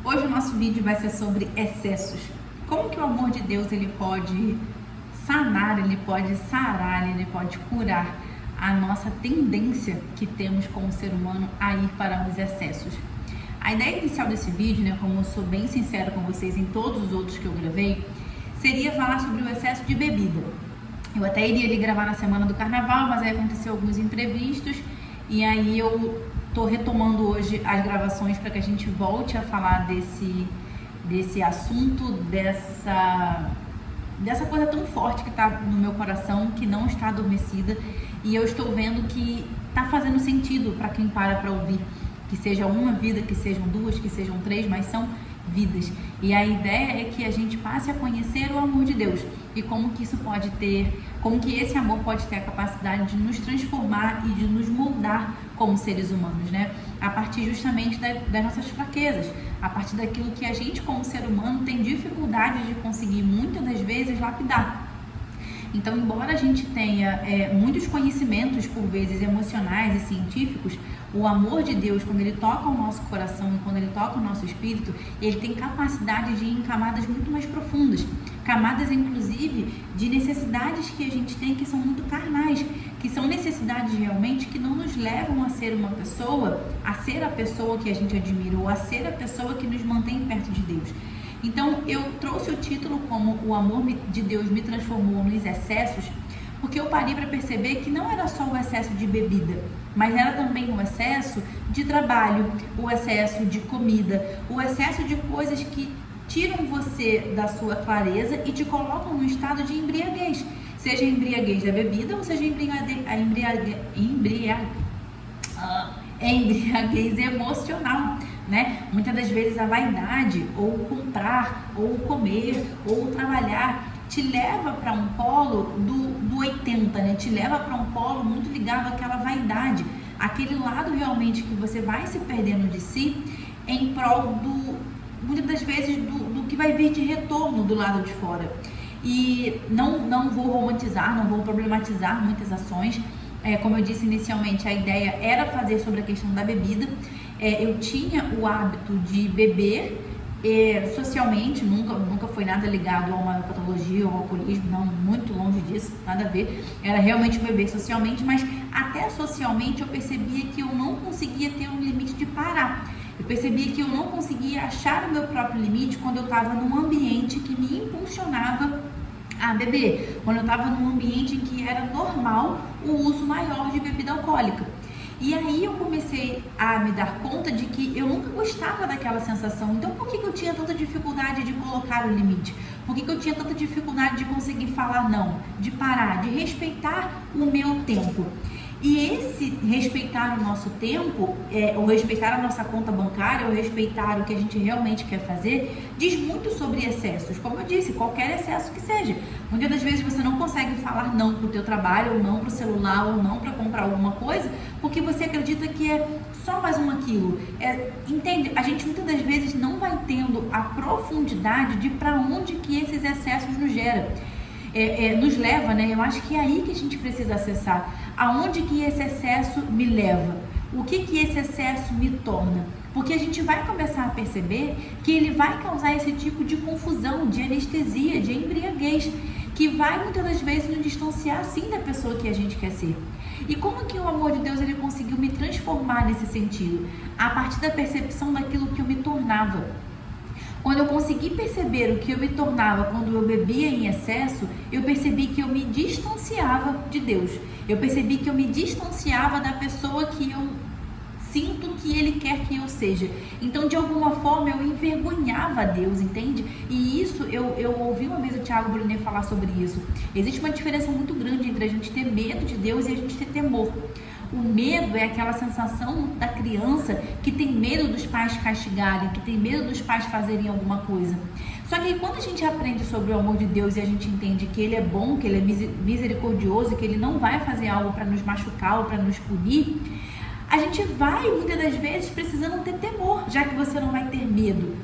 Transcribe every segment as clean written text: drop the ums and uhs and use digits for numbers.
Hoje o nosso vídeo vai ser sobre excessos. Como que o amor de Deus ele pode sanar, ele pode sarar, ele pode curar a nossa tendência que temos como ser humano a ir para os excessos. A ideia inicial desse vídeo, né, como eu sou bem sincera com vocês em todos os outros que eu gravei, seria falar sobre o excesso de bebida. Eu até iria ali gravar na semana do carnaval, mas aí aconteceu alguns imprevistos e aí eu tô retomando hoje as gravações para que a gente volte a falar desse assunto, dessa coisa tão forte que tá no meu coração, que não está adormecida, e eu estou vendo que tá fazendo sentido para quem para ouvir, que seja uma vida, que sejam duas, que sejam três, mas são vidas. E a ideia é que a gente passe a conhecer o amor de Deus e como que isso pode ter, como que esse amor pode ter a capacidade de nos transformar e de nos moldar como seres humanos, né? A partir justamente das nossas fraquezas, a partir daquilo que a gente como ser humano tem dificuldade de conseguir muitas das vezes lapidar. Então, embora a gente tenha muitos conhecimentos, por vezes, emocionais e científicos, o amor de Deus, quando ele toca o nosso coração e quando ele toca o nosso espírito, ele tem capacidade de ir em camadas muito mais profundas. Camadas, inclusive, de necessidades que a gente tem que são muito carnais, que são necessidades realmente que não nos levam a ser uma pessoa, a ser a pessoa que a gente admira ou a ser a pessoa que nos mantém perto de Deus. Então, eu trouxe o título como O Amor de Deus me transformou nos excessos, porque eu parei para perceber que não era só o excesso de bebida, mas era também o excesso de trabalho, o excesso de comida, o excesso de coisas que tiram você da sua clareza e te colocam no estado de embriaguez, seja a embriaguez da bebida ou seja a embriaguez emocional, né? Muitas das vezes a vaidade, ou comprar, ou comer, ou trabalhar, te leva para um polo do 80, né? Te leva para um polo muito ligado àquela vaidade, aquele lado realmente que você vai se perdendo de si em prol muitas das vezes do que vai vir de retorno do lado de fora. E não vou romantizar, não vou problematizar muitas ações. Como eu disse inicialmente, a ideia era fazer sobre a questão da bebida. Eu tinha o hábito de beber socialmente, nunca foi nada ligado a uma patologia ou ao alcoolismo, não, muito longe disso, nada a ver. Era realmente beber socialmente, mas até socialmente eu percebia que eu não conseguia ter um limite de parar. Eu percebia que eu não conseguia achar o meu próprio limite quando eu estava num ambiente que me impulsionava a beber, quando eu estava num ambiente em que era normal o uso maior de bebida alcoólica. E aí eu comecei a me dar conta de que eu nunca gostava daquela sensação. Então por que eu tinha tanta dificuldade de colocar o limite? Por que eu tinha tanta dificuldade de conseguir falar não, de parar, de respeitar o meu tempo? E esse respeitar o nosso tempo, ou respeitar a nossa conta bancária, ou respeitar o que a gente realmente quer fazer, diz muito sobre excessos. Como eu disse, qualquer excesso que seja. Muitas das vezes você não consegue falar não para o teu trabalho, ou não para o celular, ou não para comprar alguma coisa, porque você acredita que é só mais um aquilo. Entende? A gente muitas das vezes não vai tendo a profundidade de para onde que esses excessos nos geram. Nos leva, né? Eu acho que é aí que a gente precisa acessar. Aonde que esse excesso me leva? O que esse excesso me torna? Porque a gente vai começar a perceber que ele vai causar esse tipo de confusão, de anestesia, de embriaguez, que vai muitas das vezes nos distanciar sim da pessoa que a gente quer ser. E como que o amor de Deus ele conseguiu me transformar nesse sentido? A partir da percepção daquilo que eu me tornava. Quando eu consegui perceber o que eu me tornava quando eu bebia em excesso, eu percebi que eu me distanciava de Deus. Eu percebi que eu me distanciava da pessoa que eu sinto que Ele quer que eu seja. Então, de alguma forma, eu envergonhava a Deus, entende? E isso, eu ouvi uma vez o Thiago Brunet falar sobre isso. Existe uma diferença muito grande entre a gente ter medo de Deus e a gente ter temor. O medo é aquela sensação da criança que tem medo dos pais castigarem, que tem medo dos pais fazerem alguma coisa. Só que quando a gente aprende sobre o amor de Deus e a gente entende que Ele é bom, que Ele é misericordioso, que Ele não vai fazer algo para nos machucar ou para nos punir, a gente vai, muitas das vezes, precisando ter temor, já que você não vai ter medo.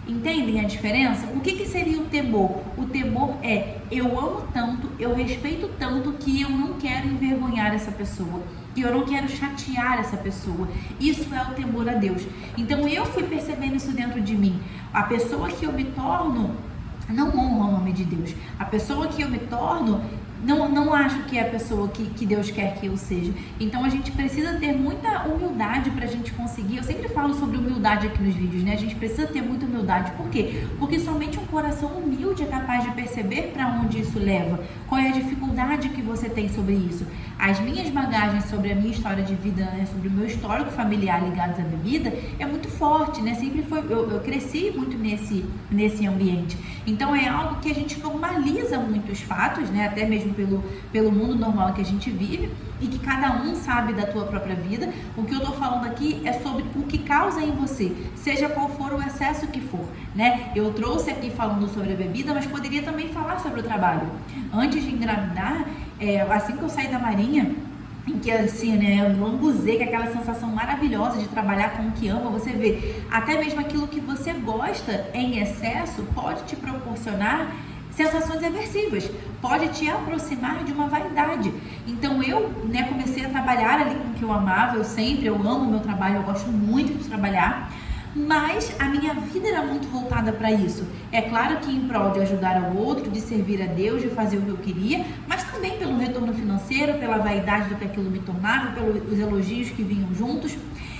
Entendem a diferença? O que seria o temor? O temor é, eu amo tanto, eu respeito tanto que eu não quero envergonhar essa pessoa. e eu não quero chatear essa pessoa. Isso é o temor a Deus. Então eu fui percebendo isso dentro de mim. A pessoa que eu me torno não honra o nome de Deus. A pessoa que eu me torno não acho que é a pessoa que Deus quer que eu seja. Então a gente precisa ter muita humildade para a gente conseguir. Eu sempre falo sobre humildade aqui nos vídeos, né? A gente precisa ter muita humildade. Por quê? Porque somente um coração humilde é capaz de perceber para onde isso leva. Qual é a dificuldade que você tem sobre isso? As minhas bagagens sobre a minha história de vida, né? Sobre o meu histórico familiar ligados à bebida, é muito forte, né? Sempre foi, eu cresci muito nesse ambiente. Então é algo que a gente normaliza muitos fatos, né? Até mesmo pelo mundo normal que a gente vive, e que cada um sabe da tua própria vida. O que eu tô falando aqui é sobre o que causa em você, seja qual for o excesso que for, né? Eu trouxe aqui falando sobre a bebida, mas poderia também falar sobre o trabalho. Antes de engravidar, assim que eu saí da Marinha, em que assim, né, eu lambuzei, que é aquela sensação maravilhosa de trabalhar com o que ama, você vê, até mesmo aquilo que você gosta em excesso pode te proporcionar sensações aversivas, pode te aproximar de uma vaidade. Então eu, né, comecei a trabalhar ali com o que eu amava, eu amo o meu trabalho, eu gosto muito de trabalhar, mas a minha vida era muito voltada para isso. É claro que em prol de ajudar ao outro, de servir a Deus, de fazer o que eu queria, mas também pelo retorno financeiro, pela vaidade do que aquilo me tornava, pelos elogios que vinham juntos.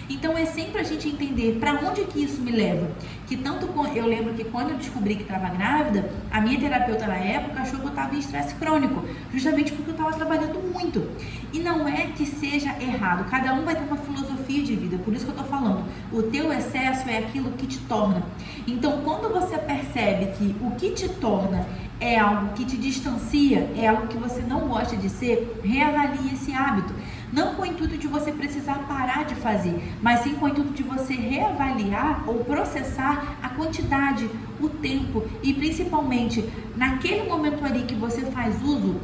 Então é sempre a gente entender para onde que isso me leva. Que tanto eu lembro que quando eu descobri que estava grávida, a minha terapeuta na época achou que eu estava em estresse crônico, justamente porque eu estava trabalhando muito. E não é que seja errado, cada um vai ter uma filosofia de vida, por isso que eu estou falando, o teu excesso é aquilo que te torna. Então quando você percebe que o que te torna é algo que te distancia, é algo que você não gosta de ser, reavalie esse hábito. Não com o intuito de você precisar parar de fazer, mas sim com o intuito de você reavaliar ou processar a quantidade, o tempo e principalmente naquele momento ali que você faz uso,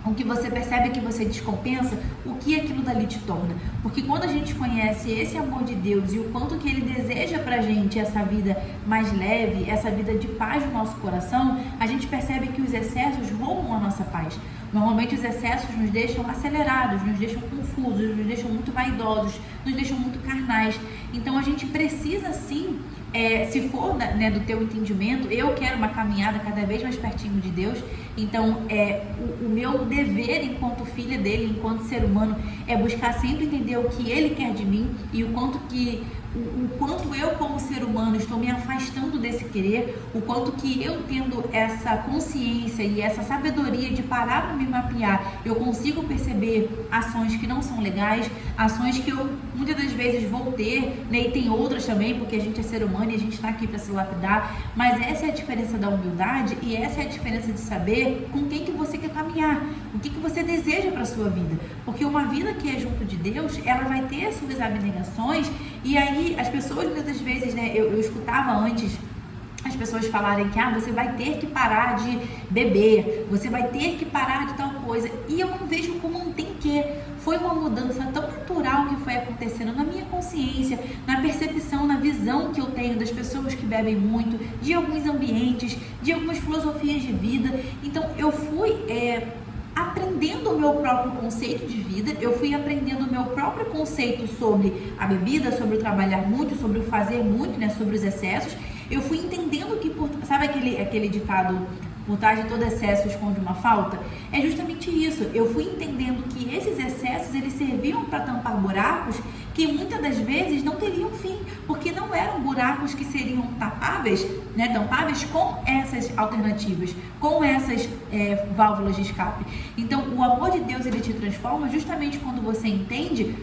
o que você percebe que você descompensa, o que aquilo dali te torna. Porque quando a gente conhece esse amor de Deus e o quanto que Ele deseja pra gente essa vida mais leve, essa vida de paz no nosso coração, a gente percebe que os excessos roubam a nossa paz. Normalmente os excessos nos deixam acelerados, nos deixam confusos, nos deixam muito vaidosos, nos deixam muito carnais. Então a gente precisa sim, se for, né, do teu entendimento, eu quero uma caminhada cada vez mais pertinho de Deus. Então o meu dever enquanto filha dele, enquanto ser humano, é buscar sempre entender o que ele quer de mim e o quanto eu como ser humano estou me afastando desse querer, o quanto que eu tendo essa consciência e essa sabedoria de parar para me mapear, eu consigo perceber ações que não são legais, ações que eu muitas das vezes vou ter, né, e tem outras também, porque a gente é ser humano e a gente está aqui para se lapidar, mas essa é a diferença da humildade e essa é a diferença de saber com quem que você quer caminhar, o que você deseja para a sua vida, porque uma vida que é junto de Deus, ela vai ter as suas abnegações. E aí as pessoas muitas vezes, né, eu escutava antes as pessoas falarem que você vai ter que parar de beber, você vai ter que parar de tal coisa, e eu não vejo como um tem que. Foi uma mudança tão natural que foi acontecendo na minha consciência, na percepção, na visão que eu tenho das pessoas que bebem muito, de alguns ambientes, de algumas filosofias de vida. Então eu fui aprendendo o meu próprio conceito de vida, eu fui aprendendo o meu próprio conceito sobre a bebida, sobre o trabalhar muito, sobre o fazer muito, né, sobre os excessos. Eu fui entendendo que, sabe aquele ditado, por trás de todo excesso esconde uma falta? É justamente isso. Eu fui entendendo que esses excessos, eles serviam para tampar buracos que muitas das vezes não teriam fim, porque não eram buracos que seriam tampáveis com essas alternativas, com essas válvulas de escape. Então, o amor de Deus, ele te transforma justamente quando você entende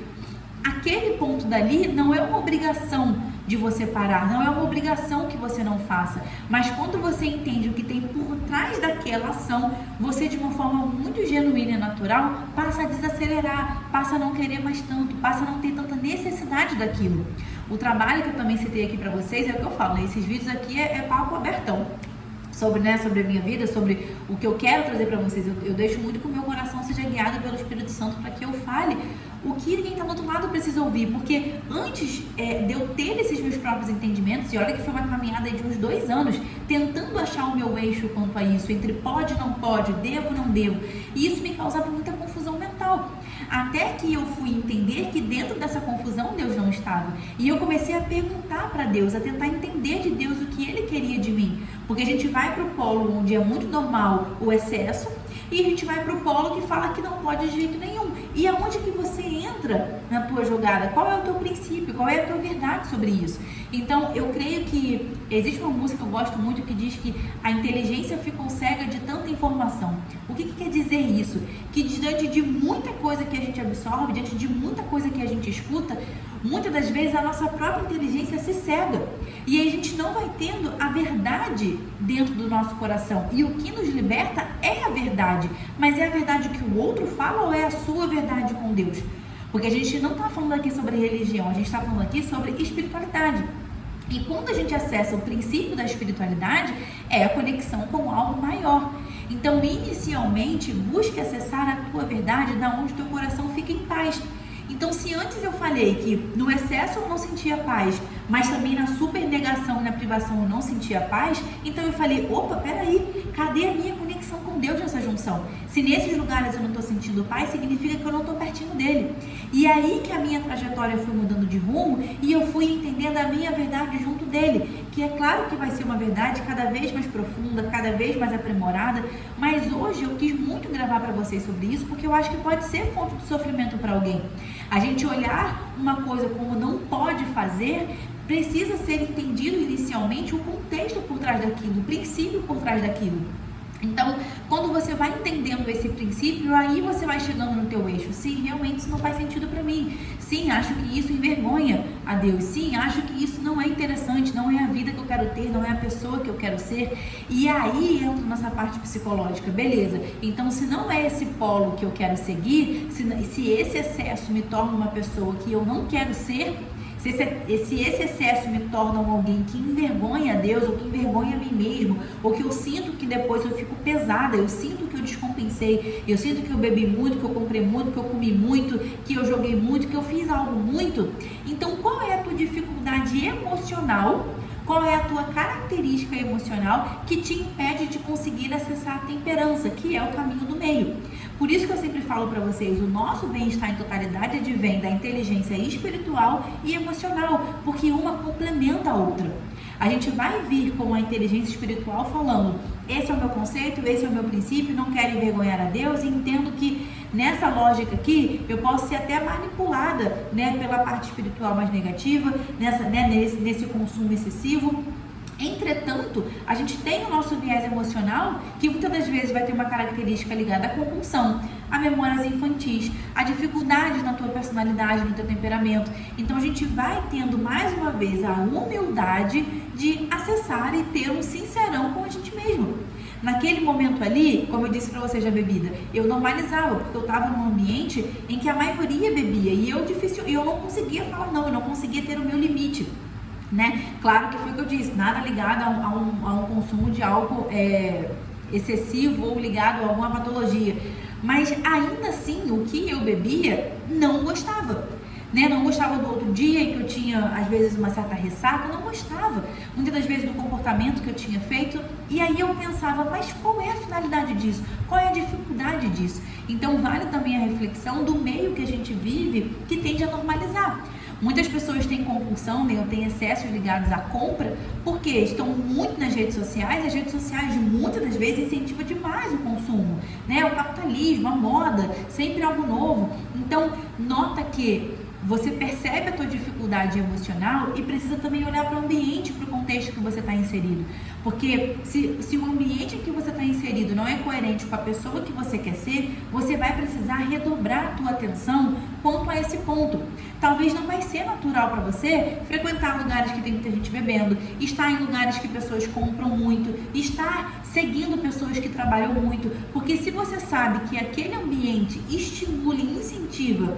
aquele ponto dali não é uma obrigação de você parar, não é uma obrigação que você não faça, mas quando você entende o que tem por trás daquela ação, você de uma forma muito genuína e natural passa a desacelerar, passa a não querer mais tanto, passa a não ter tanta necessidade daquilo. O trabalho que eu também citei aqui para vocês é o que eu falo, né? Esses vídeos aqui é papo abertão. Sobre a minha vida, sobre o que eu quero trazer para vocês. Eu deixo muito que o meu coração seja guiado pelo Espírito Santo para que eu fale o que quem está do outro lado precisa ouvir. Porque antes de eu ter esses meus próprios entendimentos, e olha que foi uma caminhada de uns 2 anos, tentando achar o meu eixo quanto a isso, entre pode, não pode, devo, não devo, e isso me causava muita confusão mental. até que eu fui entender que dentro dessa confusão Deus não estava. E eu comecei a perguntar para Deus, a tentar entender de Deus o que Ele queria de mim. Porque a gente vai para o polo onde é muito normal o excesso, e a gente vai para o polo que fala que não pode de jeito nenhum. E aonde que você entra na tua jogada? Qual é o teu princípio? Qual é a tua verdade sobre isso? Então, eu creio que existe uma música que eu gosto muito que diz que a inteligência ficou cega de tanta informação. O que quer dizer isso? Que diante de muita coisa que a gente absorve, diante de muita coisa que a gente escuta, muitas das vezes a nossa própria inteligência se cega. E aí a gente não vai tendo a verdade dentro do nosso coração. E o que nos liberta é a verdade. Mas é a verdade que o outro fala ou é a sua verdade com Deus? Porque a gente não está falando aqui sobre religião, a gente está falando aqui sobre espiritualidade. E quando a gente acessa o princípio da espiritualidade, é a conexão com algo maior. Então, inicialmente, busque acessar a tua verdade, da onde o teu coração fica em paz. Então, se antes eu falei que no excesso eu não sentia paz, mas também na super negação e na privação eu não sentia paz, então eu falei, opa, peraí, cadê a minha conexão com Deus nessa junção? Se nesses lugares eu não estou sentindo paz, significa que eu não estou pertinho dele. E aí que a minha trajetória foi mudando de rumo e eu fui entendendo a minha verdade junto dele, que é claro que vai ser uma verdade cada vez mais profunda, cada vez mais aprimorada, mas hoje eu quis muito gravar para vocês sobre isso, porque eu acho que pode ser fonte de sofrimento para alguém. A gente olhar uma coisa como não pode fazer, precisa ser entendido inicialmente o contexto por trás daquilo, o princípio por trás daquilo. Então, quando você vai entendendo esse princípio, aí você vai chegando no teu eixo. Sim, realmente isso não faz sentido para mim. Sim, acho que isso envergonha a Deus. Sim, acho que isso não é interessante, não é a vida que eu quero ter, não é a pessoa que eu quero ser. E aí entra nessa parte psicológica, beleza. Então, se não é esse polo que eu quero seguir, se esse excesso me torna uma pessoa que eu não quero ser, se esse excesso me torna alguém que envergonha a Deus, ou que envergonha a mim mesmo, ou que eu sinto que depois eu fico pesada, eu sinto que eu descompensei, eu sinto que eu bebi muito, que eu comprei muito, que eu comi muito, que eu joguei muito, que eu fiz algo muito, então qual é a tua dificuldade emocional? Qual é a tua característica emocional que te impede de conseguir acessar a temperança, que é o caminho do meio? Por isso que eu sempre falo para vocês, o nosso bem-estar em totalidade advém da inteligência espiritual e emocional, porque uma complementa a outra. A gente vai vir com a inteligência espiritual falando, esse é o meu conceito, esse é o meu princípio, não quero envergonhar a Deus, e entendo que nessa lógica aqui, eu posso ser até manipulada, né, pela parte espiritual mais negativa, nesse consumo excessivo. Entretanto, a gente tem o nosso viés emocional, que muitas das vezes vai ter uma característica ligada à compulsão, a memórias infantis, a dificuldade na tua personalidade, no teu temperamento. Então a gente vai tendo mais uma vez a humildade de acessar e ter um sincerão com a gente mesmo. Naquele momento ali, como eu disse para vocês da bebida, eu normalizava, porque eu estava num ambiente em que a maioria bebia e eu não conseguia falar não, eu não conseguia ter o meu limite. Né? Claro que foi o que eu disse, nada ligado a um consumo de álcool excessivo ou ligado a alguma patologia, mas ainda assim o que eu bebia não gostava, né? Não gostava do outro dia em que eu tinha às vezes uma certa ressaca, não gostava muitas das vezes do comportamento que eu tinha feito, e aí eu pensava, mas qual é a finalidade disso? Qual é a dificuldade disso? Então vale também a reflexão do meio que a gente vive, que tende a normalizar. Muitas pessoas têm compulsão, né, ou têm excessos ligados à compra, porque estão muito nas redes sociais. As redes sociais, muitas das vezes, incentivam demais o consumo, né? O capitalismo, a moda, sempre algo novo. Então, nota que você percebe a tua dificuldade emocional e precisa também olhar para o ambiente, para o contexto que você está inserido. Porque se o ambiente em que você está inserido não é coerente com a pessoa que você quer ser, você vai precisar redobrar a tua atenção quanto a esse ponto. Talvez não vai ser natural para você frequentar lugares que tem muita gente bebendo, estar em lugares que pessoas compram muito, estar seguindo pessoas que trabalham muito, porque se você sabe que aquele ambiente estimula e incentiva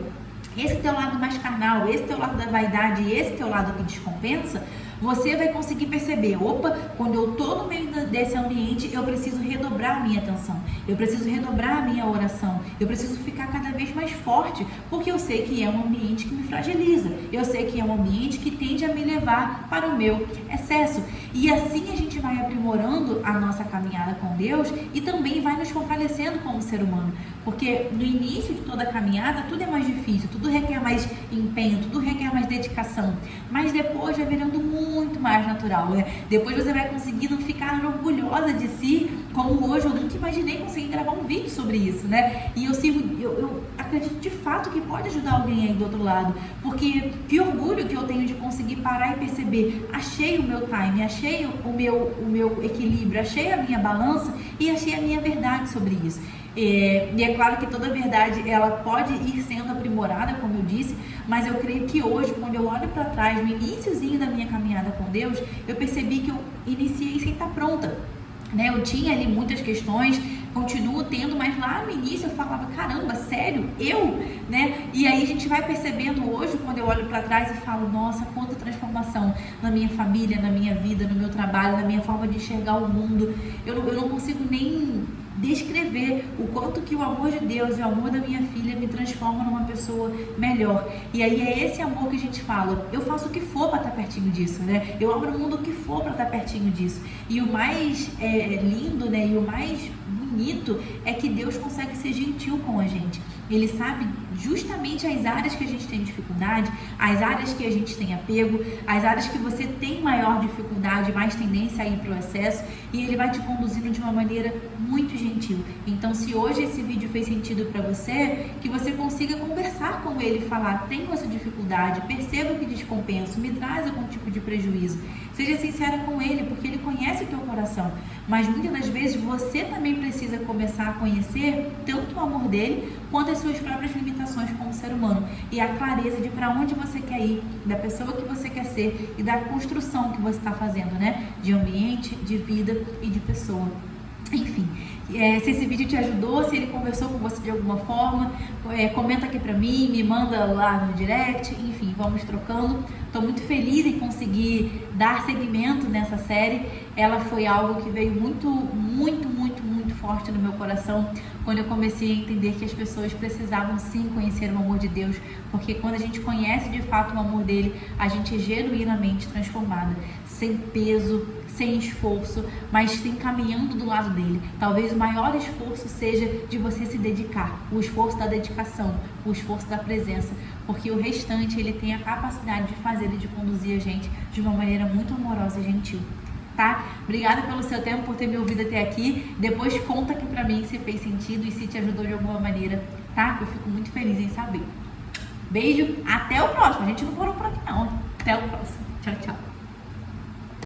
esse teu lado mais carnal, esse teu lado da vaidade e esse teu lado que descompensa, você vai conseguir perceber, opa, quando eu tô no meio desse ambiente, eu preciso redobrar a minha atenção, eu preciso redobrar a minha oração, eu preciso ficar cada vez mais forte, porque eu sei que é um ambiente que me fragiliza, eu sei que é um ambiente que tende a me levar para o meu excesso. E assim a gente vai aprimorando a nossa caminhada com Deus e também vai nos fortalecendo como ser humano. Porque no início de toda a caminhada tudo é mais difícil, tudo requer mais empenho, tudo requer mais dedicação. Mas depois vai virando muito mais natural, né? Depois você vai conseguindo ficar orgulhosa de si, como hoje eu nunca imaginei conseguir gravar um vídeo sobre isso, né? E eu acredito de fato que pode ajudar alguém aí do outro lado, porque que orgulho que eu tenho de conseguir parar e perceber, achei o meu time, achei o meu equilíbrio, achei a minha balança e achei a minha verdade sobre isso. E é claro que toda verdade ela pode ir sendo aprimorada, como eu disse, mas eu creio que hoje, quando eu olho para trás, no iniciozinho da minha caminhada com Deus, eu percebi que eu iniciei sem estar pronta, né? Eu tinha ali muitas questões, continuo tendo, mas lá no início eu falava, caramba, sério? Eu? Né? E aí a gente vai percebendo hoje, quando eu olho para trás e falo, nossa, quanta transformação na minha família, na minha vida, no meu trabalho, na minha forma de enxergar o mundo. Eu não consigo nem descrever o quanto que o amor de Deus e o amor da minha filha me transforma numa pessoa melhor. E aí é esse amor que a gente fala, eu faço o que for para estar pertinho disso, né? Eu abro o mundo o que for para estar pertinho disso. E o mais lindo, né? E o mais bonito é que Deus consegue ser gentil com a gente. Ele sabe justamente as áreas que a gente tem dificuldade, as áreas que a gente tem apego, as áreas que você tem maior dificuldade, mais tendência a ir para o excesso, e ele vai te conduzindo de uma maneira muito gentil. Então, se hoje esse vídeo fez sentido para você, que você consiga conversar com ele e falar, tenho essa dificuldade, perceba que descompenso, me traz algum tipo de prejuízo. Seja sincera com ele, porque ele conhece o teu coração. Mas muitas das vezes você também precisa começar a conhecer tanto o amor dele, quanto as suas próprias limitações como ser humano. E a clareza de para onde você quer ir, da pessoa que você quer ser e da construção que você está fazendo, né? De ambiente, de vida e de pessoa. Enfim, se esse vídeo te ajudou, se ele conversou com você de alguma forma, comenta aqui pra mim, me manda lá no direct, enfim, vamos trocando. Estou muito feliz em conseguir dar seguimento nessa série. Ela foi algo que veio muito forte no meu coração quando eu comecei a entender que as pessoas precisavam sim conhecer o amor de Deus, porque quando a gente conhece de fato o amor dele, a gente é genuinamente transformada, sem peso, sem esforço, mas sim caminhando do lado dele. Talvez o maior esforço seja de você se dedicar, o esforço da dedicação, o esforço da presença, porque o restante ele tem a capacidade de fazer e de conduzir a gente de uma maneira muito amorosa e gentil. Tá? Obrigada pelo seu tempo, por ter me ouvido até aqui. Depois conta aqui pra mim se fez sentido e se te ajudou de alguma maneira, tá? Eu fico muito feliz em saber. Beijo, até o próximo. A gente não parou por aqui não. Até o próximo. Tchau, tchau.